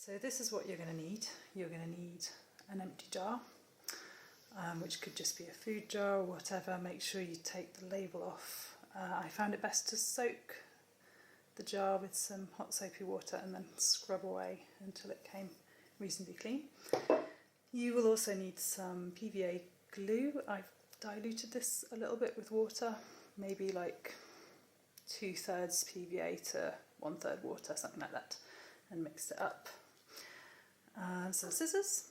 So this is what you're going to need. You're going to need an empty jar, which could just be a food jar or whatever. Make sure you take the label off. I found it best to soak the jar with some hot soapy water and then scrub away until it came reasonably clean. You will also need some PVA glue. I've diluted this a little bit with water, maybe like 2/3 PVA to 1/3 water, something like that, and mixed it up. Some scissors,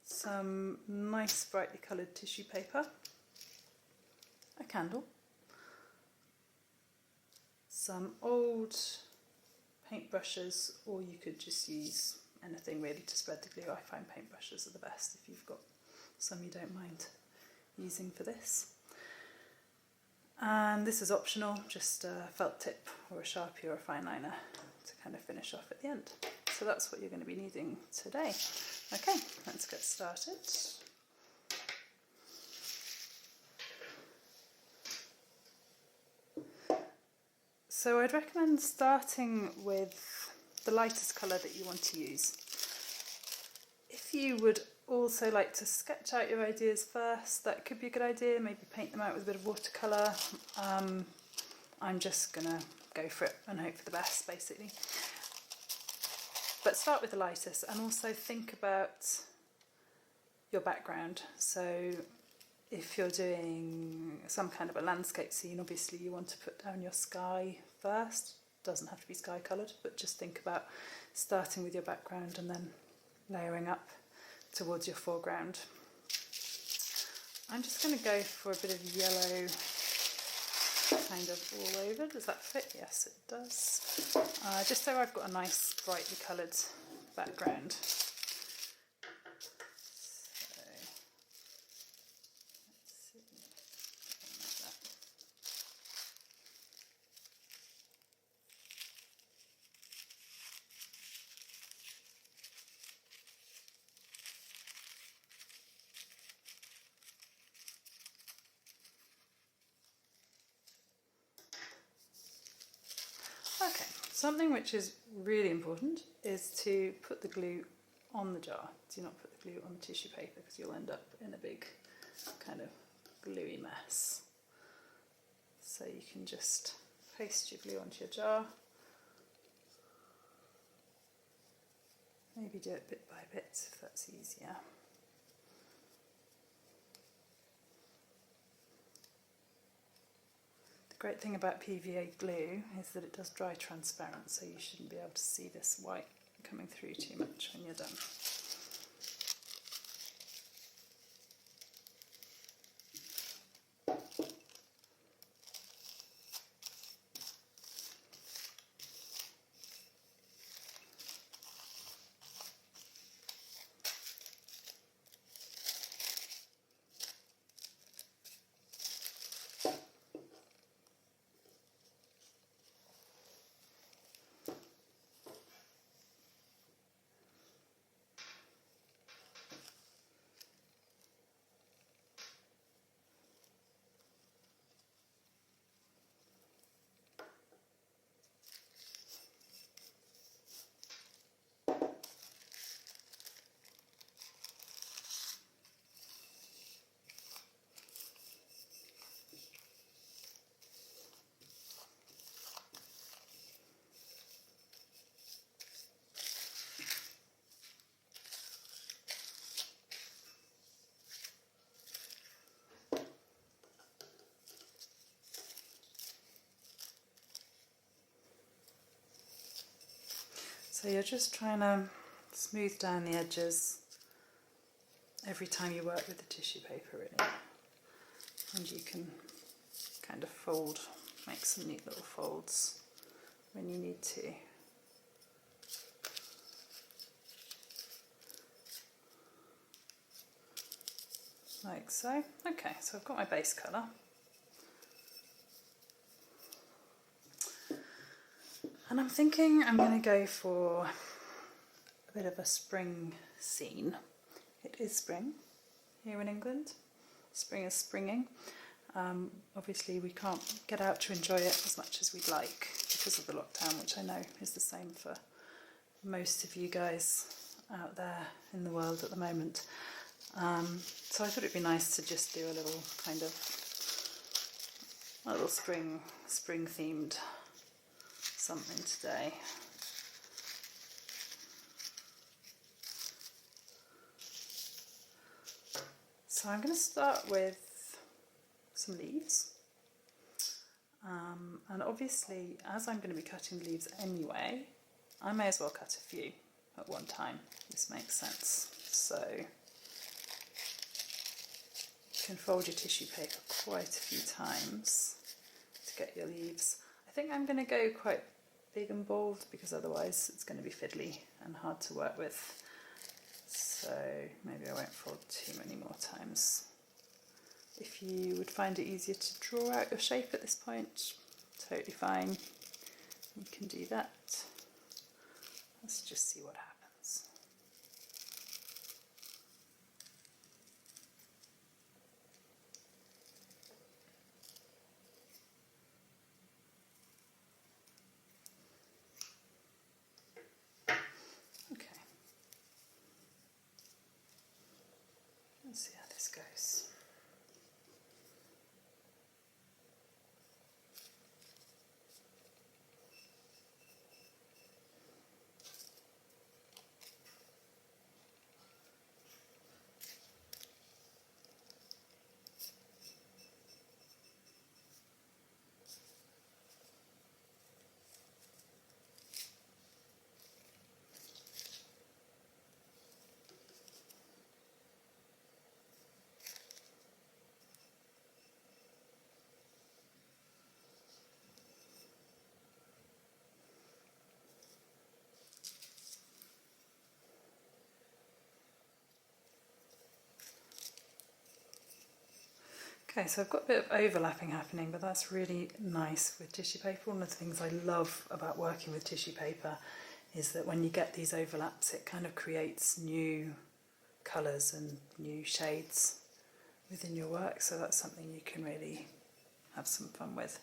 some nice brightly coloured tissue paper, a candle, some old paintbrushes, or you could just use anything really to spread the glue. I find paintbrushes are the best if you've got some you don't mind using for this. And this is optional, just a felt tip or a sharpie or a fine liner to kind of finish off at the end. So that's what you're going to be needing today. Okay, let's get started. So I'd recommend starting with the lightest colour that you want to use. If you would also like to sketch out your ideas first, that could be a good idea. Maybe paint them out with a bit of watercolour. I'm just going to go for it and hope for the best, basically. But start with the lightest, and also think about your background. So if you're doing some kind of a landscape scene, obviously you want to put down your sky first. Doesn't have to be sky coloured, but just think about starting with your background and then layering up towards your foreground. I'm just going to go for a bit of yellow kind of all over. Does that fit? Yes, it does. Just so I've got a nice brightly coloured background. So let's see. Like that. Okay, something which is really important is to put the glue on the jar. Do not put the glue on the tissue paper because you'll end up in a big kind of gluey mess. So you can just paste your glue onto your jar. Maybe do it bit by bit if that's easier. The great thing about PVA glue is that it does dry transparent, so you shouldn't be able to see this white coming through too much when you're done. So you're just trying to smooth down the edges every time you work with the tissue paper, really. And you can kind of fold, make some neat little folds when you need to. Like so. Okay, so I've got my base colour. And I'm thinking I'm going to go for a bit of a spring scene. It is spring here in England. Spring is springing. Obviously we can't get out to enjoy it as much as we'd like because of the lockdown, which I know is the same for most of you guys out there in the world at the moment. So I thought it'd be nice to just do a little kind of spring themed something today. So I'm going to start with some leaves, and obviously as I'm going to be cutting leaves anyway, I may as well cut a few at one time. This makes sense. So you can fold your tissue paper quite a few times to get your leaves. I think I'm going to go quite big and bold because otherwise it's going to be fiddly and hard to work with. So maybe I won't fold too many more times. If you would find it easier to draw out your shape at this point, totally fine. You can do that. Let's just see what happens. Okay. Let's see how this goes. Okay, so I've got a bit of overlapping happening, but that's really nice with tissue paper. One of the things I love about working with tissue paper is that when you get these overlaps, it kind of creates new colours and new shades within your work, so that's something you can really have some fun with.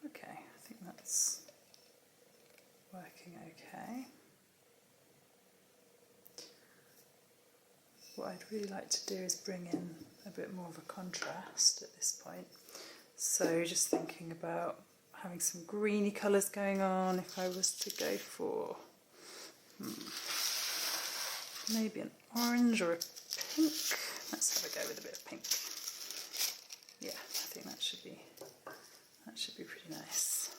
Okay, I think that's working okay. What I'd really like to do is bring in a bit more of a contrast at this point. So just thinking about having some greeny colours going on. If I was to go for maybe an orange or a pink. Let's have a go with a bit of pink. Yeah, I think that should be pretty nice.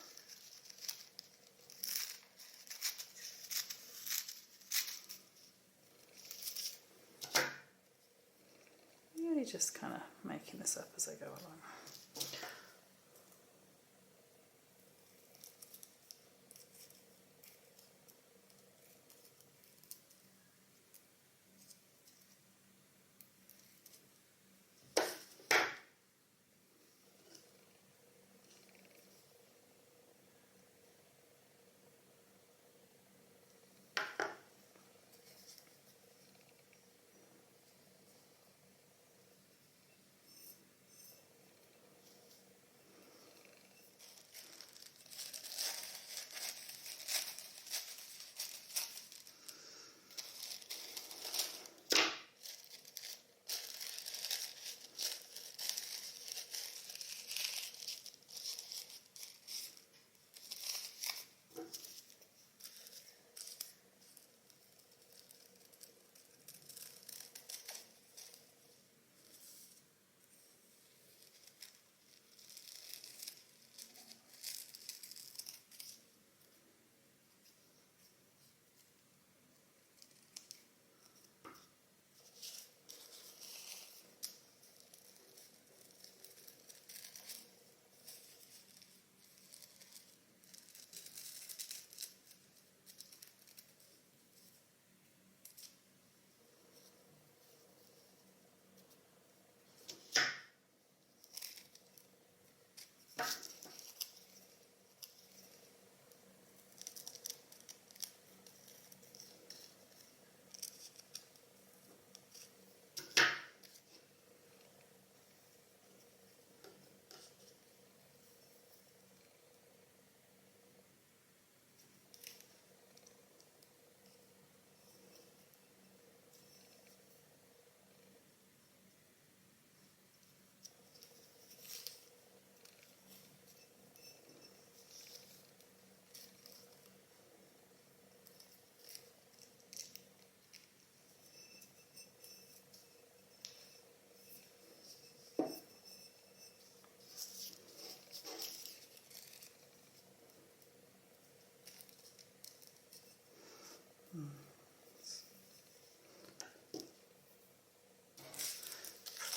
Really just kind of making this up as I go along.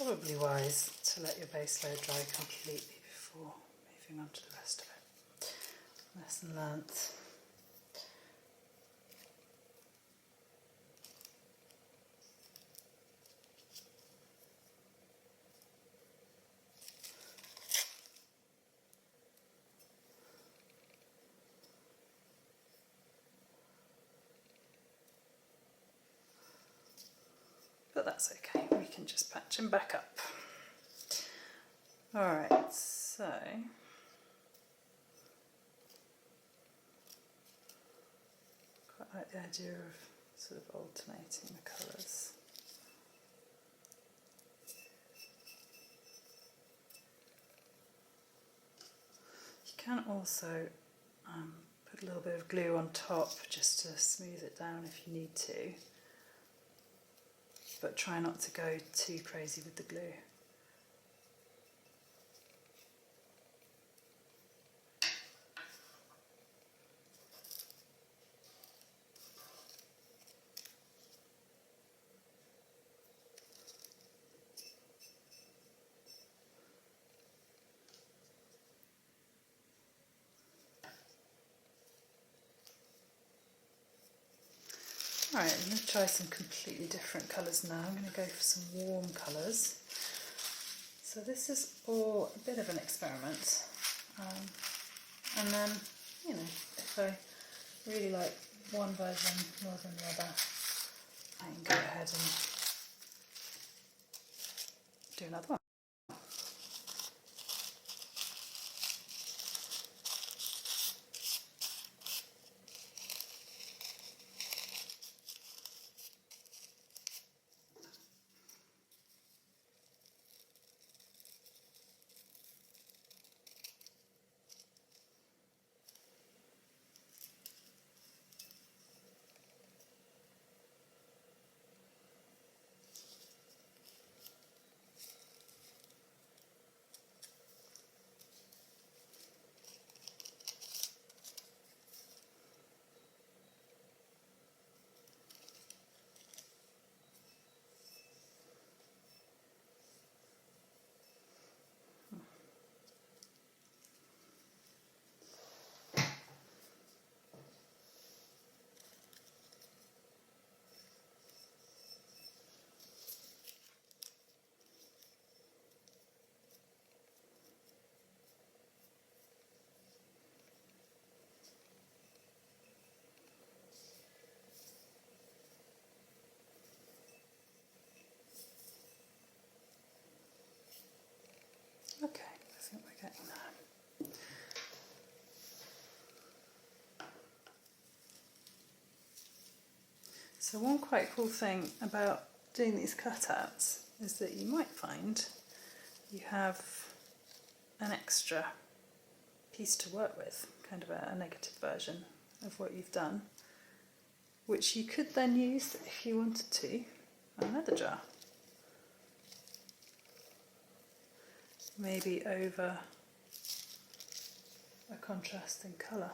probably wise to let your base layer dry completely before moving on to the rest of it. Lesson learnt. But that's okay, we can just patch him back up. Alright, so quite like the idea of sort of alternating the colours. You can also put a little bit of glue on top just to smooth it down if you need to, but try not to go too crazy with the glue. Alright, I'm going to try some completely different colours now. I'm going to go for some warm colours. So this is all a bit of an experiment. And then, you know, if I really like one version more than the other, I can go ahead and do another one. Okay, I think we're getting there. So one quite cool thing about doing these cutouts is that you might find you have an extra piece to work with, kind of a negative version of what you've done, which you could then use if you wanted to on another jar. Maybe over a contrasting colour.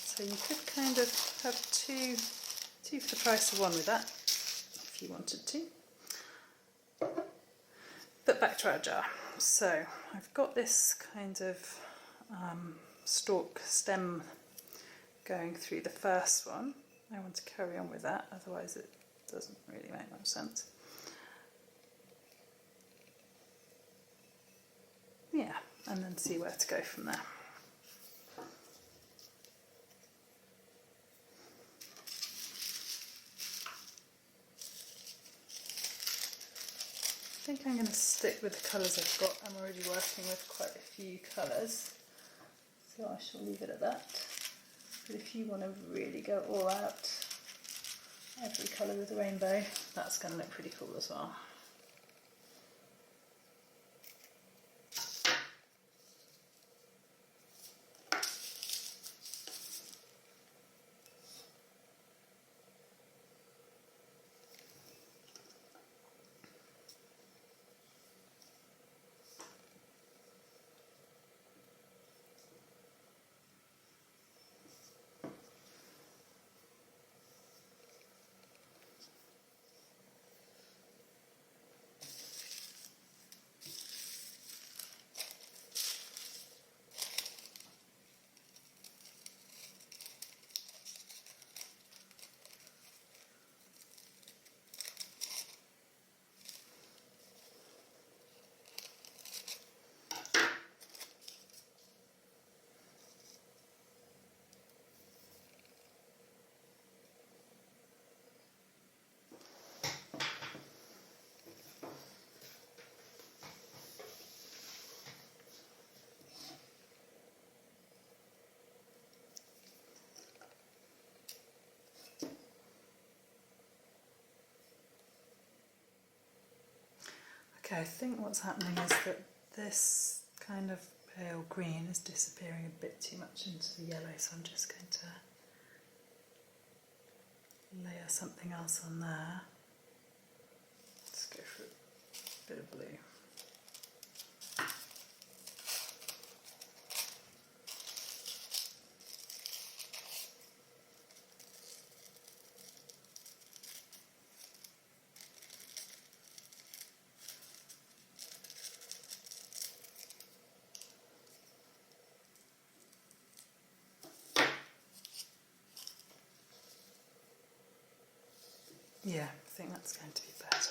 So you could kind of have two for the price of one with that, if you wanted to. But back to our jar. So I've got this kind of stalk stem going through the first one. I want to carry on with that, otherwise it doesn't really make much sense. Yeah, and then see where to go from there. I think I'm going to stick with the colours I've got. I'm already working with quite a few colours, so I shall leave it at that. But if you want to really go all out, every colour with the rainbow, that's going to look pretty cool as well. Okay, I think what's happening is that this kind of pale green is disappearing a bit too much into the yellow, so I'm just going to layer something else on there. Let's go for a bit of blue. Yeah, I think that's going to be better.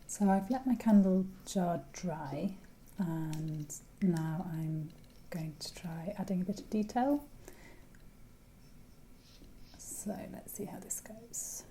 So I've let my candle jar dry, and now I'm going to try adding a bit of detail. So let's see how this goes.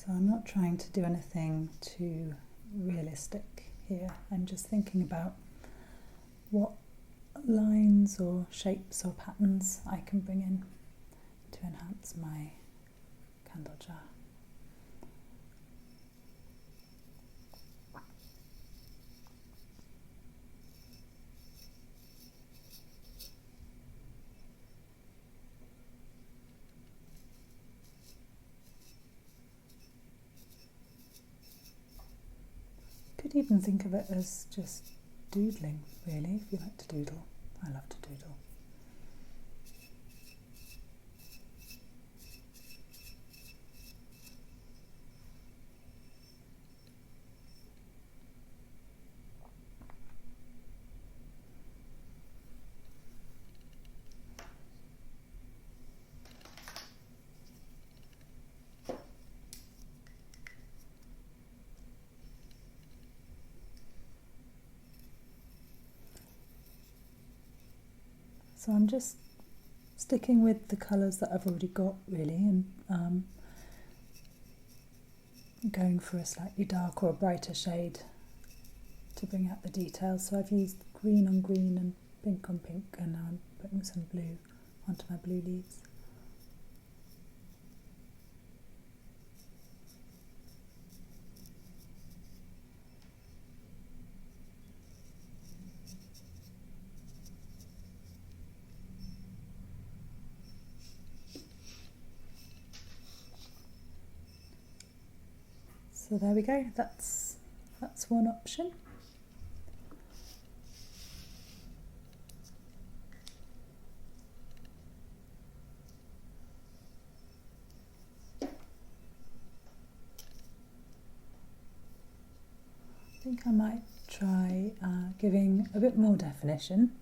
So I'm not trying to do anything too realistic here. I'm just thinking about what lines or shapes or patterns I can bring in to enhance my candle jar. Could even think of it as just doodling, really, if you like to doodle. I love to doodle. So I'm just sticking with the colours that I've already got, really, and going for a slightly darker or brighter shade to bring out the details. So I've used green on green and pink on pink, and now I'm putting some blue onto my blue leaves. So there we go, that's one option. think I might try giving a bit more definition.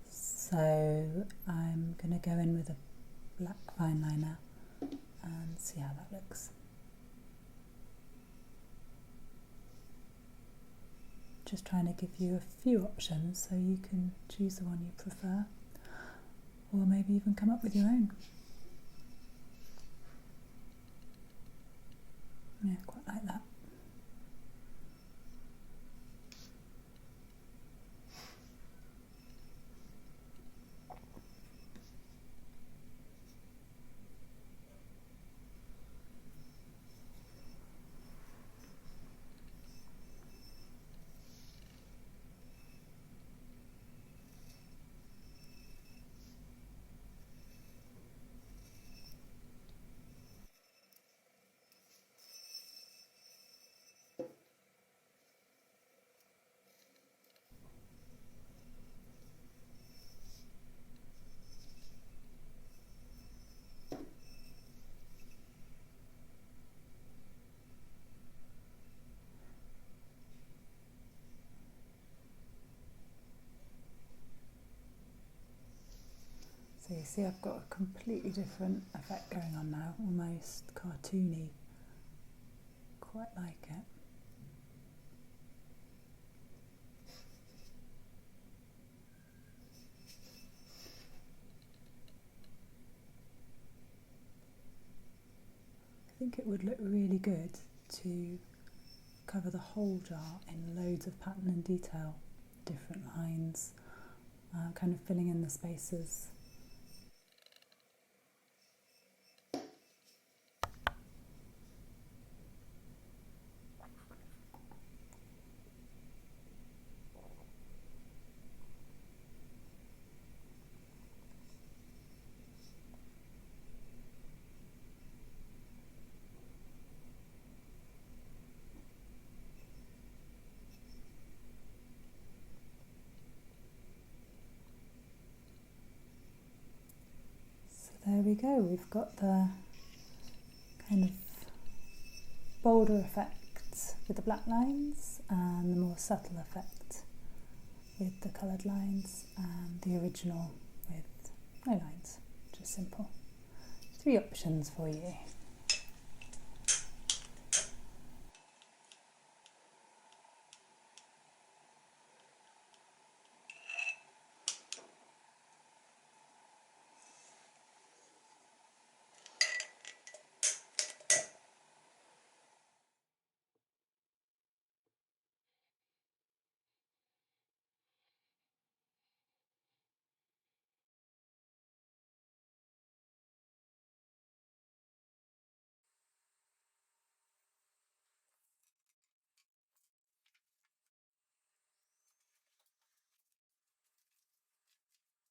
So I'm going to go in with a black fine liner and see how that looks. Just trying to give you a few options so you can choose the one you prefer, or maybe even come up with your own. Yeah, quite like that. So you see I've got a completely different effect going on now, almost cartoony. Quite like it. I think it would look really good to cover the whole jar in loads of pattern and detail, different lines, kind of filling in the spaces. There we go, we've got the kind of bolder effect with the black lines and the more subtle effect with the coloured lines, and the original with no lines, just simple. 3 options for you.